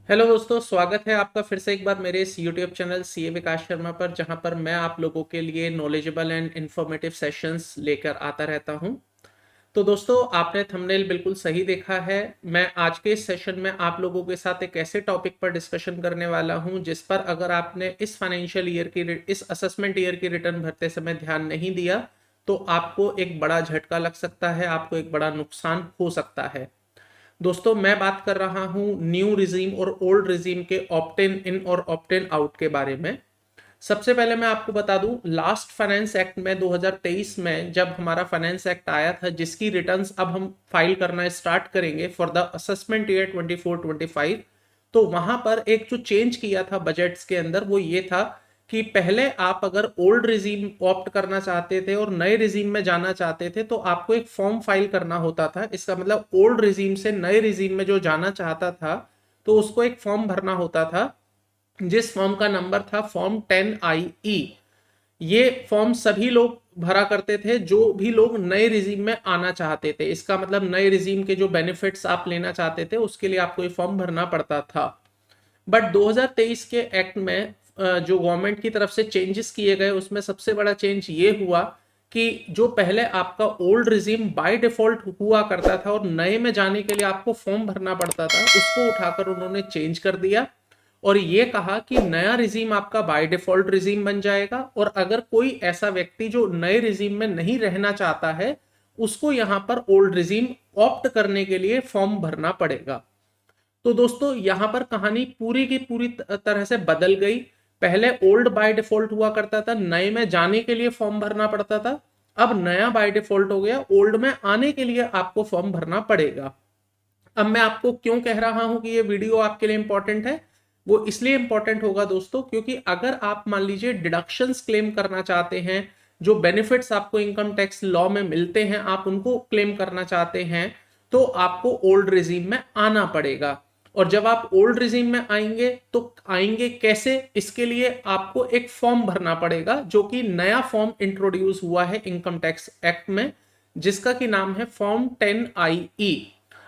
Hello दोस्तों, स्वागत है आपका फिर से एक बार मेरे इस यूट्यूब चैनल सीए विकास शर्मा पर, जहां पर मैं आप लोगों के लिए नॉलेजेबल एंड इन्फॉर्मेटिव सेशंस लेकर आता रहता हूं। तो दोस्तों, आपने थंबनेल बिल्कुल सही देखा है। मैं आज के इस सेशन में आप लोगों के साथ एक ऐसे टॉपिक पर डिस्कशन करने वाला हूं जिस पर अगर आपने इस फाइनेंशियल ईयर की इस असेसमेंट ईयर की रिटर्न भरते समय ध्यान नहीं दिया तो आपको एक बड़ा झटका लग सकता है, आपको एक बड़ा नुकसान हो सकता है। दोस्तों, मैं बात कर रहा हूं न्यू रिजीम और ओल्ड रिजीम के ऑप्टेन इन और ऑप्टेन आउट के बारे में। सबसे पहले मैं आपको बता दूं, लास्ट फाइनेंस एक्ट में 2023 में जब हमारा फाइनेंस एक्ट आया था, जिसकी रिटर्न्स अब हम फाइल करना स्टार्ट करेंगे फॉर द असेसमेंट ईयर 24-25, तो वहां पर एक जो चेंज किया था बजट्स के अंदर वो ये था कि पहले आप अगर ओल्ड रिजीम ऑप्ट करना चाहते थे और नए रिजीम में जाना चाहते थे तो आपको एक फॉर्म फाइल करना होता था। इसका मतलब ओल्ड रिजीम से नए रिजीम में जो जाना चाहता था तो उसको एक फॉर्म भरना होता था, जिस फॉर्म का नंबर था फॉर्म 10IE। ये फॉर्म सभी लोग भरा करते थे जो भी लोग नए रिजीम में आना चाहते थे। इसका मतलब नए रिजीम के जो बेनिफिट्स आप लेना चाहते थे उसके लिए आपको ये फॉर्म भरना पड़ता था। बट 2023 के एक्ट में जो गवर्नमेंट की तरफ से चेंजेस किए गए उसमें सबसे बड़ा चेंज ये हुआ कि जो पहले आपका ओल्ड रिजीम बाय डिफॉल्ट हुआ करता था और नए में जाने के लिए आपको फॉर्म भरना पड़ता था, उसको उठाकर उन्होंने चेंज कर दिया और ये कहा कि नया रिजीम आपका बाय डिफॉल्ट रिजीम बन जाएगा और अगर कोई ऐसा व्यक्ति जो नए रिजीम में नहीं रहना चाहता है उसको यहां पर ओल्ड रिजीम ऑप्ट करने के लिए फॉर्म भरना पड़ेगा। तो दोस्तों, यहां पर कहानी पूरी की पूरी तरह से बदल गई। पहले ओल्ड बाय डिफॉल्ट हुआ करता था, नए में जाने के लिए फॉर्म भरना पड़ता था। अब नया बाय डिफॉल्ट हो गया, ओल्ड में आने के लिए आपको फॉर्म भरना पड़ेगा। अब मैं आपको क्यों कह रहा हूं कि ये वीडियो आपके लिए इंपॉर्टेंट है, वो इसलिए इंपॉर्टेंट होगा दोस्तों क्योंकि अगर आप मान लीजिए डिडक्शंस क्लेम करना चाहते हैं, जो बेनिफिट्स आपको इनकम टैक्स लॉ में मिलते हैं आप उनको क्लेम करना चाहते हैं, तो आपको ओल्ड रिजीम में आना पड़ेगा। और जब आप ओल्ड रिजीम में आएंगे तो आएंगे कैसे, इसके लिए आपको एक फॉर्म भरना पड़ेगा जो कि नया फॉर्म इंट्रोड्यूस हुआ है इनकम टैक्स एक्ट में, जिसका की नाम है फॉर्म 10IE।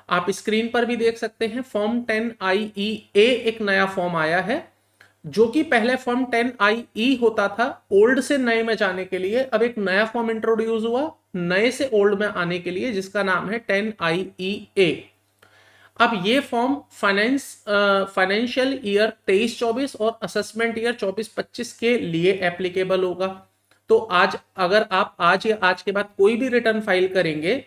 आप स्क्रीन पर भी देख सकते हैं फॉर्म 10IE एक नया फॉर्म आया है, जो कि पहले फॉर्म 10IE होता था ओल्ड से नए में जाने के लिए। अब एक नया फॉर्म इंट्रोड्यूस हुआ नए से ओल्ड में आने के लिए, जिसका नाम है 10IE। अब ये फॉर्म फाइनेंशियल ईयर 23-24 और असेसमेंट ईयर 24-25 के लिए एप्लीकेबल होगा। तो आज अगर आप आज या आज के बाद कोई भी रिटर्न फाइल करेंगे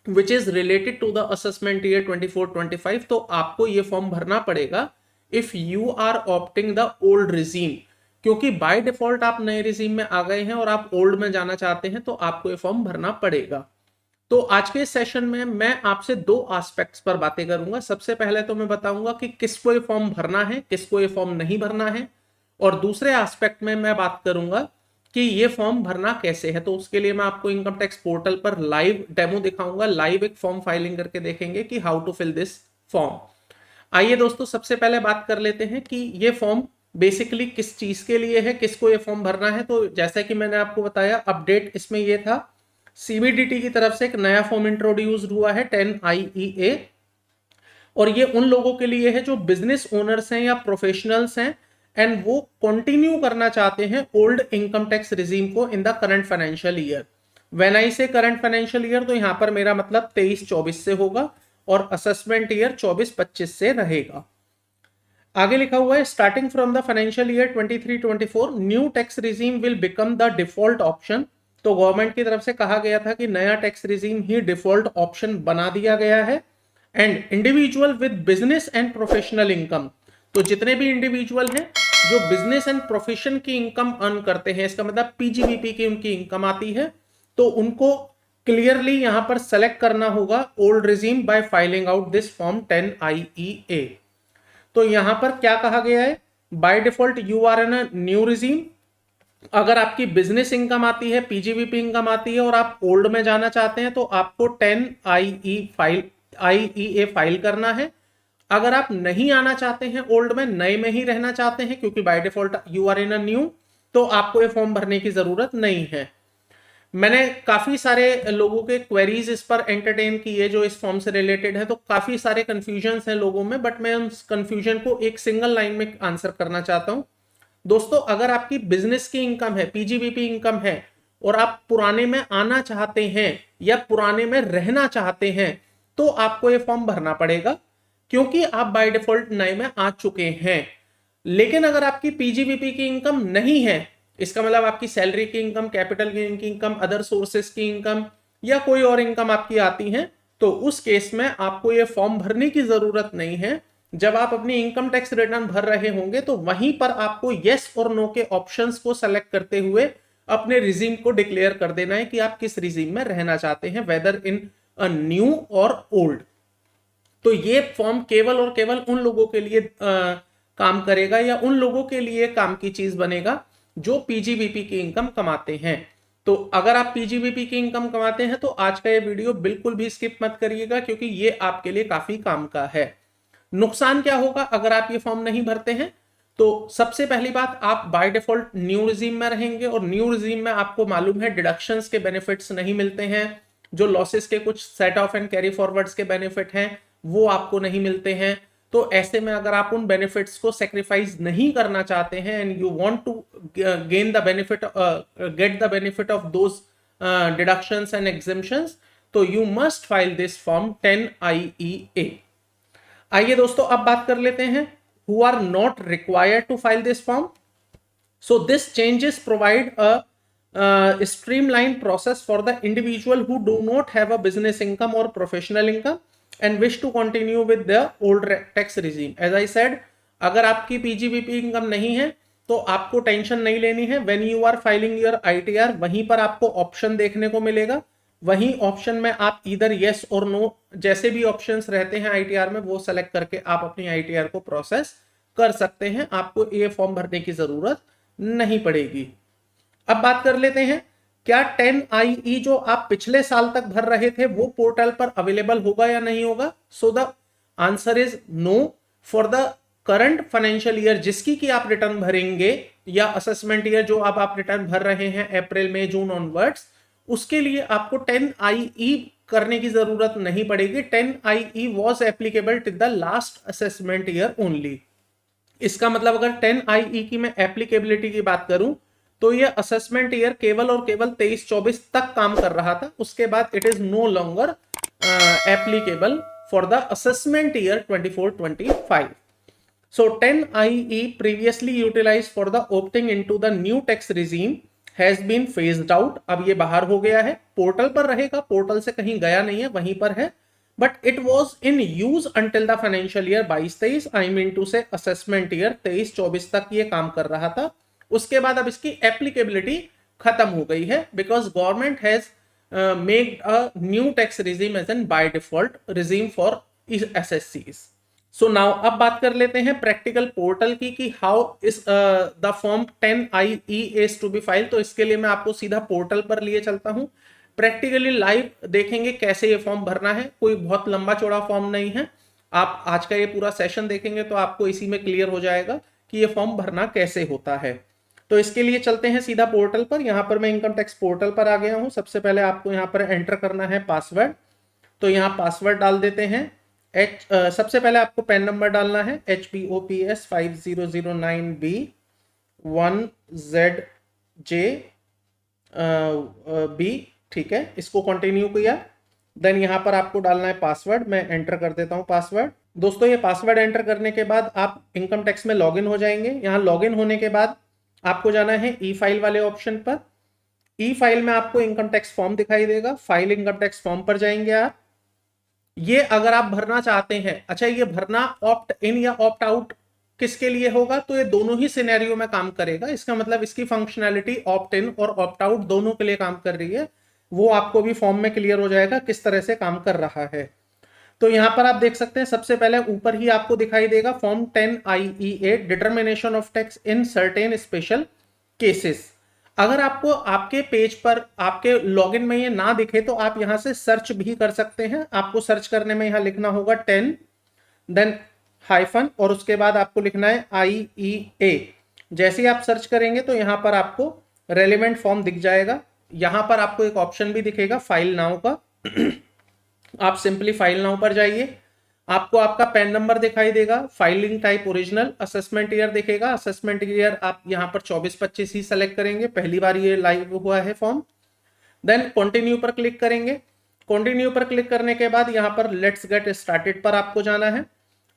which is related to the assessment year 24-25, तो आपको ये फॉर्म भरना पड़ेगा if you are opting the old regime, क्योंकि बाय डिफॉल्ट आप नए रिजीम में आ गए हैं और आप ओल्ड में जाना चाहते हैं तो आपको ये फॉर्म भरना पड़ेगा। तो आज के सेशन में मैं आपसे दो एस्पेक्ट्स पर बातें करूंगा। सबसे पहले तो मैं बताऊंगा कि किसको ये फॉर्म भरना है, किसको ये फॉर्म नहीं भरना है, और दूसरे एस्पेक्ट में मैं बात करूंगा कि ये फॉर्म भरना कैसे है। तो उसके लिए मैं आपको इनकम टैक्स पोर्टल पर लाइव डेमो दिखाऊंगा, लाइव एक फॉर्म फाइलिंग करके देखेंगे कि how to fill this form. आइए दोस्तों, सबसे पहले बात कर लेते हैं कि ये फॉर्म बेसिकली किस चीज के लिए है, किसको ये फॉर्म भरना है। तो जैसा कि मैंने आपको बताया, अपडेट इसमें ये था, सीबीडीटी की तरफ से एक नया फॉर्म इंट्रोड्यूस हुआ है 10IE, और ये उन लोगों के लिए है जो बिजनेस ओनर्स हैं या प्रोफेशनल्स हैं एंड वो कंटिन्यू करना चाहते हैं ओल्ड इनकम टैक्स रिजीम को in the current financial year. When I से करंट फाइनेंशियल ईयर, तो यहां पर मेरा मतलब 23-24 से होगा और असेसमेंट ईयर 24-25 से रहेगा। आगे लिखा हुआ है, starting from the financial year 23-24 new tax regime will become the default option. तो गवर्नमेंट की तरफ से कहा गया था कि नया टैक्स रिजीम ही डिफॉल्ट ऑप्शन बना दिया गया है। And individual with business and professional income, तो जितने भी इंडिविजुअल हैं जो बिजनेस एंड प्रोफेशन की इनकम अर्न करते हैं, इसका मतलब पीजीबीपी की उनकी इनकम आती है, तो उनको क्लियरली यहां पर सेलेक्ट करना होगा old regime by filing out this form 10IE। तो यहां पर क्या कहा गया है, by default you are in a new regime. अगर आपकी बिजनेस इनकम आती है, पीजीबीपी इनकम आती है और आप ओल्ड में जाना चाहते हैं तो आपको 10IE फाइल करना है। अगर आप नहीं आना चाहते हैं ओल्ड में, नए में ही रहना चाहते हैं क्योंकि by default you are in a new, तो आपको ये फॉर्म भरने की जरूरत नहीं है। मैंने काफी सारे लोगों के क्वेरीज इस पर एंटरटेन किए जो इस फॉर्म से रिलेटेड है, तो काफी सारे कंफ्यूजन्स हैं लोगों में, बट मैं उन कंफ्यूजन को एक सिंगल लाइन में आंसर करना चाहता हूं। दोस्तों, अगर आपकी बिजनेस की इनकम है, पीजीबीपी इनकम है, और आप पुराने में आना चाहते हैं या पुराने में रहना चाहते हैं, तो आपको ये फॉर्म भरना पड़ेगा, क्योंकि आप बाय डिफॉल्ट नए में आ चुके हैं। लेकिन अगर आपकी पीजीबीपी की इनकम नहीं है, इसका मतलब आपकी सैलरी की इनकम, कैपिटल गेन की इनकम, अदर सोर्सेस की इनकम या कोई और इनकम आपकी आती है, तो उस केस में आपको ये फॉर्म भरने की जरूरत नहीं है। जब आप अपनी इनकम टैक्स रिटर्न भर रहे होंगे तो वहीं पर आपको यस और नो के ऑप्शंस को सेलेक्ट करते हुए अपने रिजीम को डिक्लेयर कर देना है कि आप किस रिजीम में रहना चाहते हैं, वेदर इन अ न्यू और ओल्ड। तो ये फॉर्म केवल और केवल उन लोगों के लिए काम करेगा या उन लोगों के लिए काम की चीज बनेगा जो पीजीबीपी की इनकम कमाते हैं। तो अगर आप पीजीबीपी की इनकम कमाते हैं तो आज का ये वीडियो बिल्कुल भी स्किप मत करिएगा, क्योंकि ये आपके लिए काफी काम का है। नुकसान क्या होगा अगर आप ये फॉर्म नहीं भरते हैं? तो सबसे पहली बात, आप बाय डिफॉल्ट न्यू रिजीम में रहेंगे, और न्यू रिजीम में आपको मालूम है डिडक्शंस के बेनिफिट्स नहीं मिलते हैं। जो लॉसेस के कुछ set of and carry forwards के बेनिफिट हैं वो आपको नहीं मिलते हैं। तो ऐसे में अगर आप उन बेनिफिट्स को सेक्रीफाइस नहीं करना चाहते हैं and you want to gain the benefit, get the benefit of those deductions and exemptions, तो you must file this form 10IEA। आइए दोस्तों, अब बात कर लेते हैं who are not required to file this form. So this changes provide a streamlined process for the individual who do not have a business income or professional income and wish to continue with the old tax regime. As I said, अगर आपकी PGBP income नहीं है तो आपको tension नहीं लेनी है। When you are filing your ITR, वहीं पर आपको ऑप्शन देखने को मिलेगा। वहीं ऑप्शन में आप इधर यस और नो जैसे भी ऑप्शंस रहते हैं आईटीआर में, वो सेलेक्ट करके आप अपनी आईटीआर को प्रोसेस कर सकते हैं। आपको ये फॉर्म भरने की जरूरत नहीं पड़ेगी। अब बात कर लेते हैं, क्या 10IE जो आप पिछले साल तक भर रहे थे वो पोर्टल पर अवेलेबल होगा या नहीं होगा? So the answer is no. For the current financial year जिसकी कि आप रिटर्न भरेंगे, या असेसमेंट ईयर जो अब आप रिटर्न भर रहे हैं अप्रैल मई जून ऑनवर्ड्स, उसके लिए आपको 10IE करने की जरूरत नहीं पड़ेगी। 10IE was applicable till the last assessment year only. इसका मतलब अगर 10IE की मैं एप्लीकेबिलिटी की बात करूं तो ये असेसमेंट ईयर केवल और केवल 23-24 तक काम कर रहा था। उसके बाद it is no longer applicable for the assessment year 24-25। So 10IE previously utilized for the opting into the new tax regime has been phased out। अब ये बाहर हो गया है, पोर्टल पर रहेगा, पोर्टल से कहीं गया नहीं है, वहीं पर है। But it was in use until the financial year 22-23, I mean to say assessment year 23-24 तक ये काम कर रहा था। उसके बाद अब इसकी एप्लीकेबिलिटी खत्म हो गई है, because government has made a new tax regime as an by default regime for एसएससीज। सो नाउ अब बात कर लेते हैं प्रैक्टिकल पोर्टल की कि how is the form 10IE is to be file. तो इसके लिए मैं आपको सीधा पोर्टल पर लिए चलता हूं, प्रैक्टिकली लाइव देखेंगे कैसे ये फॉर्म भरना है। कोई बहुत लंबा चौड़ा फॉर्म नहीं है, आप आज का ये पूरा सेशन देखेंगे तो आपको इसी में क्लियर हो जाएगा कि ये फॉर्म भरना कैसे होता है। तो इसके लिए चलते हैं सीधा पोर्टल पर। यहाँ पर मैं इनकम टैक्स पोर्टल पर आ गया हूँ। सबसे पहले आपको यहाँ पर एंटर करना है पासवर्ड। तो यहाँ पासवर्ड डाल देते हैं। सबसे पहले आपको पैन नंबर डालना है HPOPS 5009B1ZJB, ठीक है, इसको कंटिन्यू किया। देन यहाँ पर आपको डालना है पासवर्ड। मैं एंटर कर देता हूँ पासवर्ड। दोस्तों, ये पासवर्ड एंटर करने के बाद आप इनकम टैक्स में लॉगिन हो जाएंगे। यहाँ लॉगिन होने के बाद आपको जाना है ई फाइल वाले ऑप्शन पर। ई फाइल में आपको इनकम टैक्स फॉर्म दिखाई देगा, फाइल इनकम टैक्स फॉर्म पर जाएंगे आप। ये अगर आप भरना चाहते हैं, अच्छा ये भरना ऑप्ट इन या ऑप्ट आउट किसके लिए होगा? तो ये दोनों ही सिनेरियो में काम करेगा। इसका मतलब इसकी फंक्शनैलिटी ऑप्ट इन और ऑप्ट आउट दोनों के लिए काम कर रही है। वो आपको भी फॉर्म में क्लियर हो जाएगा किस तरह से काम कर रहा है। तो यहां पर आप देख सकते हैं, सबसे पहले ऊपर ही आपको दिखाई देगा form 10IEA determination of tax in certain special cases. अगर आपको आपके पेज पर आपके लॉगिन में ये ना दिखे तो आप यहां से सर्च भी कर सकते हैं। आपको सर्च करने में यहां लिखना होगा 10 देन हाइफन और उसके बाद आपको लिखना है IEA। जैसे ही आप सर्च करेंगे तो यहां पर आपको रेलेवेंट फॉर्म दिख जाएगा। यहां पर आपको एक ऑप्शन भी दिखेगा फाइल नाउ का। आप सिंपली फाइल नाउ पर जाइए, आपको आपका पैन नंबर दिखाई देगा, filing type original, assessment year दिखेगा। असेसमेंट ईयर आप यहाँ पर 24-25 ही सेलेक्ट करेंगे, पहली बार ये लाइव हुआ है फॉर्म। देन कंटिन्यू पर क्लिक करेंगे। कंटिन्यू पर क्लिक करने के बाद यहाँ पर लेट्स गेट स्टार्टेड पर आपको जाना है।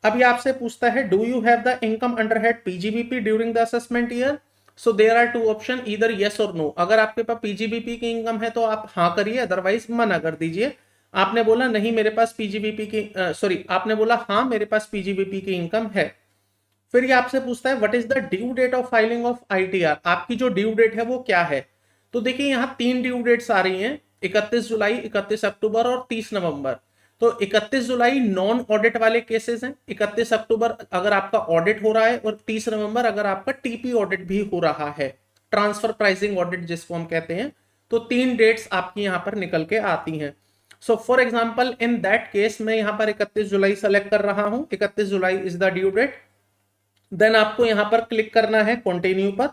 अब ये आपसे पूछता है do you have the income under head PGBP during the assessment year. So there are two option, इधर यस और नो। अगर आपके पास पीजीबीपी की इनकम है तो आप हाँ करिए, अदरवाइज मना कर दीजिए। आपने बोला नहीं मेरे पास पीजीबीपी की सॉरी आपने बोला हाँ मेरे पास पीजीबीपी की इनकम है। फिर ये आपसे पूछता है what is the due date of filing of ITR, आपकी जो ड्यू डेट है वो क्या है। तो देखिए यहाँ 3 ड्यू डेट्स आ रही हैं, 31 जुलाई, 31 अक्टूबर और 30 नवंबर। तो 31 जुलाई नॉन ऑडिट वाले केसेस हैं, 31 अक्टूबर अगर आपका ऑडिट हो रहा है, और 30 नवंबर अगर आपका टीपी ऑडिट भी हो रहा है, ट्रांसफर प्राइसिंग ऑडिट जिसको हम कहते हैं। तो 3 डेट्स आपकी यहाँ पर निकल के आती हैं। So for example in that case मैं यहाँ पर 31 जुलाई सेलेक्ट कर रहा हूँ, 31 July is the due date. Then आपको यहां पर क्लिक करना है कंटिन्यू पर।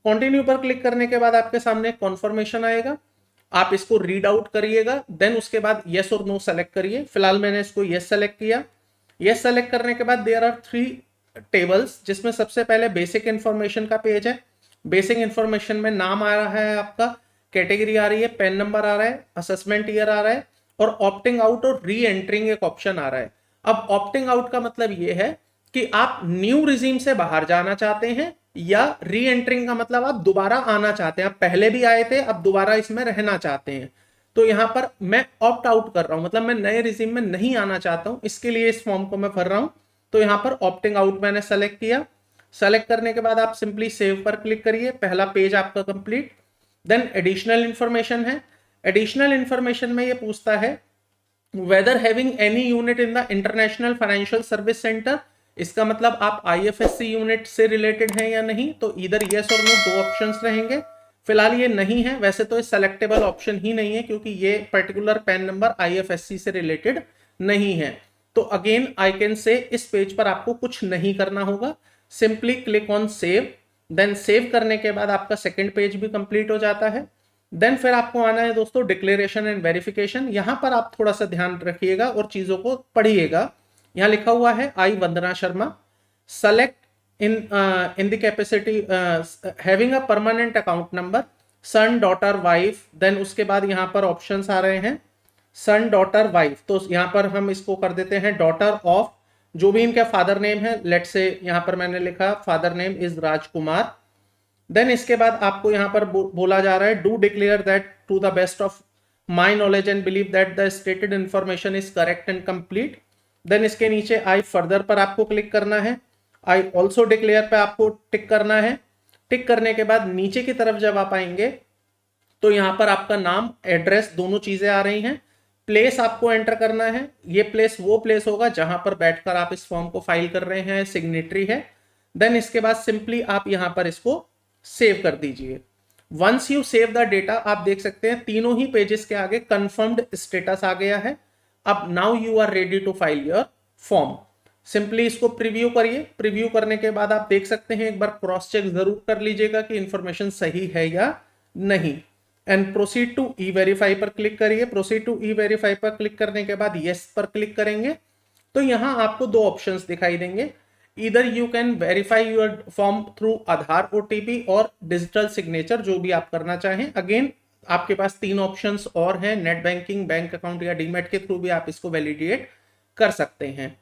कंटिन्यू पर क्लिक करने के बाद आपके सामने कॉन्फर्मेशन आएगा, आप इसको रीड आउट करिएगा। देन उसके बाद यस और नो सेलेक्ट करिए। फिलहाल मैंने इसको यस सेलेक्ट किया। यस सेलेक्ट करने के बाद देयर आर 3 टेबल्स, जिसमें सबसे पहले बेसिक इंफॉर्मेशन का पेज है। बेसिक इंफॉर्मेशन में नाम आ रहा है आपका, कैटेगरी आ रही है, पैन नंबर आ रहा है, असेसमेंट ईयर आ रहा है, और ऑप्टिंग आउट और री एंट्रिंग एक ऑप्शन आ रहा है। अब ऑप्टिंग आउट का मतलब ये है कि आप न्यू रिजीम से बाहर जाना चाहते हैं, या री एंट्रिंग का मतलब आप दोबारा आना चाहते हैं, आप पहले भी आए थे अब दोबारा इसमें रहना चाहते हैं। तो यहां पर मैं ऑप्ट आउट कर रहा हूं, मतलब मैं नए रिजीम में नहीं आना चाहता हूं, इसके लिए इस फॉर्म को मैं भर रहा हूं। तो यहां पर ऑप्टिंग आउट मैंने सेलेक्ट किया। सेलेक्ट करने के बाद आप सिंपली सेव पर क्लिक करिए, पहला पेज आपका कंप्लीट। देन एडिशनल इंफॉर्मेशन है। एडिशनल इंफॉर्मेशन में ये पूछता है whether having any unit in the international financial service centre, इसका मतलब आप आईएफएससी यूनिट से रिलेटेड हैं या नहीं। तो इधर यस और नो 2 ऑप्शंस रहेंगे। फिलहाल ये नहीं है, वैसे तो ये सेलेक्टेबल ऑप्शन ही नहीं है क्योंकि ये पर्टिकुलर पैन नंबर आईएफएससी से रिलेटेड नहीं है। तो अगेन आई कैन से इस पेज पर आपको कुछ नहीं करना होगा, simply click on save. Then save करने के बाद आपका सेकेंड पेज भी कंप्लीट हो जाता है। देन फिर आपको आना है दोस्तों डिक्लेरेशन एंड वेरिफिकेशन। यहां पर आप थोड़ा सा ध्यान रखिएगा और चीजों को पढ़िएगा। यहां लिखा हुआ है I Vandana Sharma select in the capacity having a permanent account number, son daughter wife. Then उसके बाद यहां पर ऑप्शंस आ रहे हैं सन डॉटर वाइफ, तो यहां पर हम इसको कर देते हैं डॉटर ऑफ, जो भी इनका फादर नेम है। लेट्स से यहां पर मैंने लिखा father name is Rajkumar. Then इसके बाद आपको यहां पर बोला जा रहा है do declare that to the best of my knowledge and believe that the stated information is correct and complete. Then इसके नीचे आई फर्दर पर आपको क्लिक करना है, आई ऑल्सो डिक्लेयर पे आपको टिक करना है। टिक करने के बाद नीचे की तरफ जब आप आएंगे तो यहां पर आपका नाम, एड्रेस, दोनों चीजें आ रही हैं। प्लेस आपको एंटर करना है, ये प्लेस वो प्लेस होगा जहां पर बैठकर आप इस फॉर्म को फाइल कर रहे हैं, सिग्नेटरी है। देन इसके बाद सिंपली आप यहां पर इसको सेव कर दीजिए। Once you save the data, आप देख सकते हैं तीनों ही पेजेस के आगे कंफर्म्ड स्टेटस आ गया है। अब now you are ready to file your form. Simply इसको प्रीव्यू करिए। प्रीव्यू करने के बाद आप देख सकते हैं, एक बार क्रॉस चेक जरूर कर लीजिएगा कि इंफॉर्मेशन सही है या नहीं। And proceed to e verify पर क्लिक करिए। प्रोसीड टू ई वेरीफाई पर क्लिक करने के बाद यस पर क्लिक करेंगे तो यहां आपको 2 ऑप्शंस दिखाई देंगे, इधर you can verify your form through Aadhaar OTP और डिजिटल सिग्नेचर, जो भी आप करना चाहें। अगेन आपके पास 3 ऑप्शंस और हैं, नेट बैंकिंग, बैंक अकाउंट या डीमैट के थ्रू भी आप इसको वैलिडेट कर सकते हैं।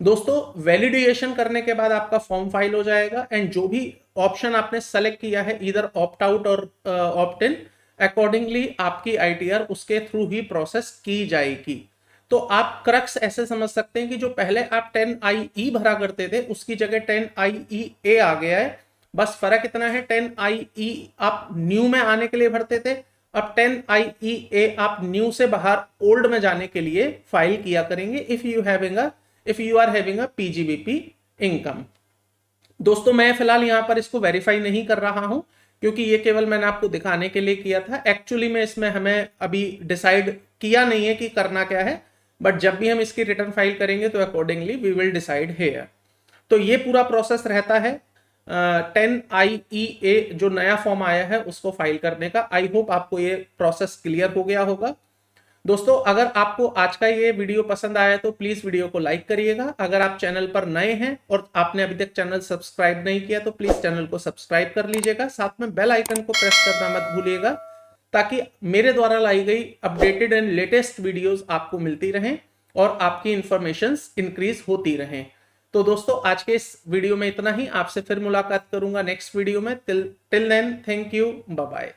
दोस्तों वैलिडेशन करने के बाद आपका फॉर्म फाइल हो जाएगा एंड जो भी ऑप्शन आपने सेलेक्ट किया है, इधर ऑप्ट आउट और ऑप्ट इन, अकॉर्डिंगली आपकी आईटीआर उसके थ्रू ही प्रोसेस की जाएगी। तो आप क्रक्स ऐसे समझ सकते हैं कि जो पहले आप 10IE भरा करते थे उसकी जगह 10IEA आ गया है। बस फर्क इतना है, 10IE आप न्यू में आने के लिए भरते थे, अब 10IEA आप न्यू से बाहर ओल्ड में जाने के लिए फाइल किया करेंगे if you are having a PGBP income. दोस्तों मैं फिलहाल यहां पर इसको वेरीफाई नहीं कर रहा हूं क्योंकि ये केवल मैंने आपको दिखाने के लिए किया था। एक्चुअली में इसमें हमें अभी डिसाइड किया नहीं है कि करना क्या है, बट जब भी हम इसकी रिटर्न फाइल करेंगे तो accordingly we will decide here. तो ये पूरा प्रोसेस रहता है। 10IEA जो नया फॉर्म आया है उसको फाइल करने का। आई होप आपको ये प्रोसेस क्लियर हो गया होगा। दोस्तों अगर आपको आज का ये वीडियो पसंद आया तो प्लीज वीडियो को लाइक करिएगा। अगर आप चैनल पर नए हैं और आपने अभी तक चैनल सब्सक्राइब नहीं किया तो प्लीज चैनल को सब्सक्राइब कर लीजिएगा, साथ में बेल आइकन को प्रेस करना मत भूलिएगा, ताकि मेरे द्वारा लाई गई अपडेटेड एंड लेटेस्ट वीडियोस आपको मिलती रहें और आपकी इंफॉर्मेशंस इंक्रीज होती रहें। तो दोस्तों आज के इस वीडियो में इतना ही। आपसे फिर मुलाकात करूंगा नेक्स्ट वीडियो में। Till then thank you, bye bye.